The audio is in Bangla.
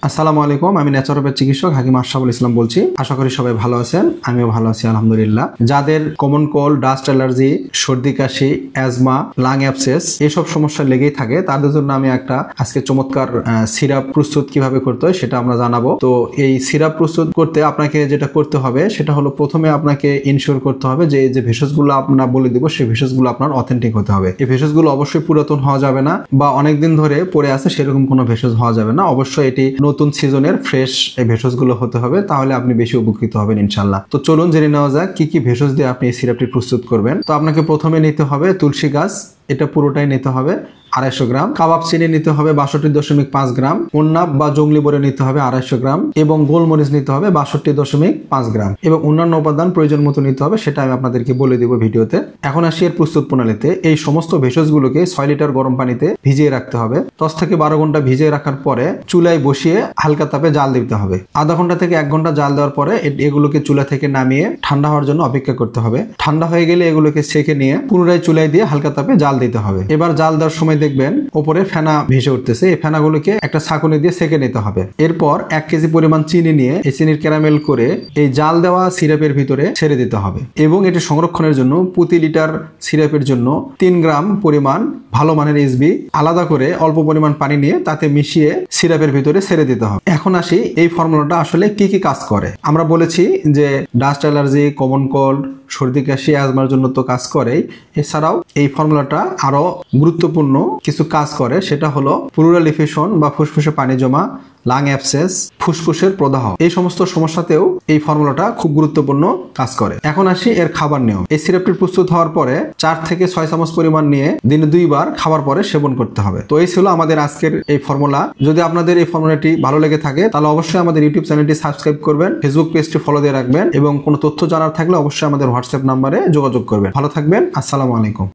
আসসালামু আলাইকুম। আমি ন্যাচারোপ্যাথ চিকিৎসক হাকিম আশরাফুল ইসলাম বলছি। আশা করি সবাই ভালো আছেন, আমিও ভালো আছি আলহামদুলিল্লাহ। যাদের কমন কোল্ড, ডাস্ট অ্যালার্জি, সর্দি কাশি, অ্যাজমা, লাং অ্যাবসেস এইসব সমস্যা লেগেই থাকে, তাদের জন্য আমি একটা আজকে চমৎকার সিরাপ প্রস্তুত কিভাবে করতে হয় সেটা আমরা জানাবো। তো এই সিরাপ প্রস্তুত করতে আপনাকে যেটা করতে হবে সেটা হলো, প্রথমে আপনাকে ইনশিওর করতে হবে যে যে ভেষজগুলো আমরা বলে দিব সেই ভেষজগুলো আপনার অথেন্টিক হতে হবে। এই ভেষজগুলো অবশ্যই পুরাতন হওয়া যাবে না বা অনেকদিন ধরে পড়ে আছে সেরকম কোনো ভেষজ হওয়া যাবে না। অবশ্যই এটি নতুন সিজনের ফ্রেশ এই ভেষজগুলো হতে হবে, তাহলে আপনি বেশি উপকৃত হবেন ইনশাল্লাহ। তো চলুন জেনে নেওয়া যাক কি কি ভেষজ দিয়ে আপনি এই সিরাপটি প্রস্তুত করবেন। তো আপনাকে প্রথমে নিতে হবে তুলসী গাছ, এটা পুরোটাই নিতে হবে 250 গ্রাম। কাবাব চিনি নিতে হবে 62.5 গ্রাম। উন্নাব বা জংলি বড়ি নিতে হবে 250 গ্রাম এবং গোলমরিচ নিতে হবে 62.5 গ্রাম এবং অন্যান্য উপাদান প্রয়োজন মতো নিতে হবে, সেটা আমি আপনাদেরকে বলে দিব ভিডিওতে। এখন আসি এর প্রস্তুত প্রণালীতে। এই সমস্ত ভেষজগুলোকে 6 লিটার গরম পানিতে ভিজিয়ে রাখতে হবে। 10 থেকে 12 ঘন্টা ভিজিয়ে রাখার পরে চুলায় বসিয়ে হালকা তাপে জাল দিতে হবে। আধা ঘন্টা থেকে 1 ঘন্টা জাল দেওয়ার পরে এগুলোকে চুলা থেকে নামিয়ে ঠান্ডা হওয়ার জন্য অপেক্ষা করতে হবে। ঠান্ডা হয়ে গেলে এগুলোকে ছেঁকে নিয়ে পুনরায় চুলায় দিয়ে হালকা তাপে জাল দিতে হবে। এবার জাল দেওয়ার সময় দেখবেন উপরে ফেনা ভেসে উঠতেছে, এই ফেনাগুলোকে একটা ছাঁকুনি দিয়ে ছেঁকে নিতে হবে। এরপর 1 কেজি পরিমাণ চিনি নিয়ে এই চিনির ক্যারামেল করে এই জাল দেওয়া সিরাপের ভিতরে ছেড়ে দিতে হবে এবং এটি সংরক্ষণের জন্য প্রতি লিটার সিরাপের জন্য 3 গ্রাম পরিমাণ ভালো মানের এসবি আলাদা করে অল্প পরিমাণ পানি নিয়ে তাতে মিশিয়ে সিরাপের ভিতরে ছেড়ে দিতে হবে। এখন আসি এই ফর্মুলাটা আসলে কি কি কাজ করে। আমরা বলেছি যে ডাস্ট অ্যালার্জি, কমন কোল্ড, সর্দি কাশি, অ্যাজমার জন্য তো কাজ করেই, এছাড়াও এই ফর্মুলাটা আরো গুরুত্বপূর্ণ কিছু কাজ করে, সেটা হলো প্লুরাল ইনফেকশন বা ফুসফুসে পানি জমা, লাং অ্যাবসেস, ফুসফুসের প্রদাহ, এই সমস্ত সমস্যাতেও এই ফর্মুলাটা খুব গুরুত্বপূর্ণ কাজ করে। এখন আসি এর খাবার নিয়ম। এই সিরাপটি প্রস্তুত হওয়ার পরে 4 থেকে 6 চামচ পরিমাণ নিয়ে দিনে 2 বার খাবার পরে সেবন করতে হবে। তো এই ছিল আমাদের আজকের এই ফর্মুলা। যদি আপনাদের এই ফর্মুলাটি ভালো লেগে থাকে তাহলে অবশ্যই আমাদের ইউটিউব চ্যানেলটি সাবস্ক্রাইব করবেন, ফেসবুক পেজটি ফলো দিয়ে রাখবেন এবং কোনো তথ্য জানার থাকলে অবশ্যই আমাদের হোয়াটসঅ্যাপ নাম্বারে যোগাযোগ করবেন। ভালো থাকবেন। আসসালামু আলাইকুম।